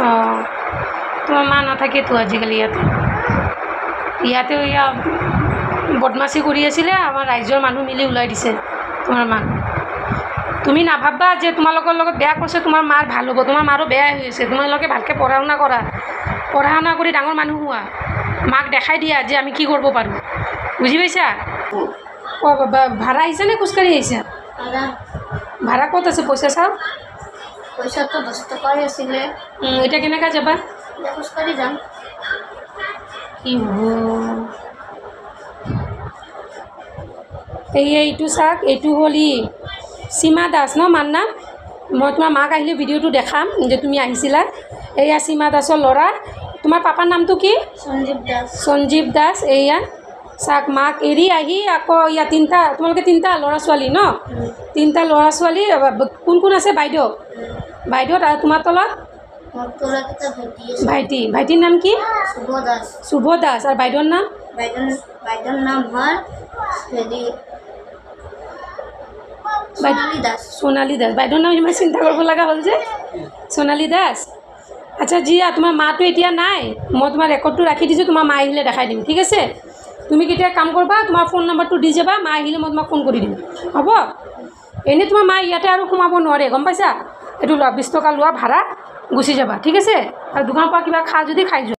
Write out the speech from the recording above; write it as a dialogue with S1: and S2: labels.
S1: অঁ তোমাৰ মা নাথাকেতো আজিকালি ইয়াতে এয়া বদমাচি কৰি আছিলে আমাৰ ৰাইজৰ মানুহ মিলি ওলাই দিছে তোমাৰ মাক তুমি নাভাববা যে তোমালোকৰ লগত বেয়া কৰিছে তোমাৰ মাৰ ভাল হ'ব তোমাৰ মাৰো বেয়াই হৈ আছে তোমালোকে ভালকৈ পঢ়া শুনা কৰা পঢ়া শুনা কৰি ডাঙৰ মানুহ হোৱা মাক দেখাই দিয়া যে আমি কি কৰিব পাৰোঁ বুজি পাইছা অঁ বাবা ভাড়া আহিছা নে খোজকাঢ়ি আহিছা ভাড়া ক'ত আছে পইচা চাওঁ
S2: পইচাটো 10 টকাই আছিলে
S1: এতিয়া কেনেকৈ যাবা
S2: খোজকাঢ়ি যাম
S1: কি হ'ব এইটো চাওক এইটো হ'ল সীমা দাস ন মাৰ নাম মই তোমাৰ মাক আহিলে ভিডিঅ'টো দেখাম যে তুমি আহিছিলা এয়া সীমা দাসৰ ল'ৰা তোমাৰ পাপাৰ নামটো কি সঞ্জীৱ দাস এয়া চাওক মাক এৰি আহি আকৌ ইয়াত তিনিটা তোমালোকে তিনিটা ল'ৰা ছোৱালী ন তিনিটা ল'ৰা ছোৱালী কোন কোন আছে বাইদেউ আৰু তোমাৰ তলত ভাইটিৰ নাম কি শুভ দাস আৰু বাইদেউৰ নাম
S2: হয়
S1: সোণালী দাস বাইদেউৰ নাম ইমান চিন্তা কৰিব লগা হ'ল যে সোণালী দাস আচ্ছা জিয়া তোমাৰ মাটো এতিয়া নাই মই তোমাৰ ৰেকৰ্ডটো ৰাখি দিছোঁ তোমাৰ মা আহিলে দেখাই দিম ঠিক আছে তুমি কেতিয়া কাম কৰিবা তোমাৰ ফোন নম্বৰটো দি যাবা মা আহিলে মই তোমাক ফোন কৰি দিম হ'ব এনেই তোমাৰ মা ইয়াতে আৰু সোমাব নোৱাৰে গম পাইছা এইটো লোৱা 20 টকা লোৱা ভাড়া গুচি যাবা ঠিক আছে আৰু দোকানৰ পৰা কিবা খা যদি খাই যোৱা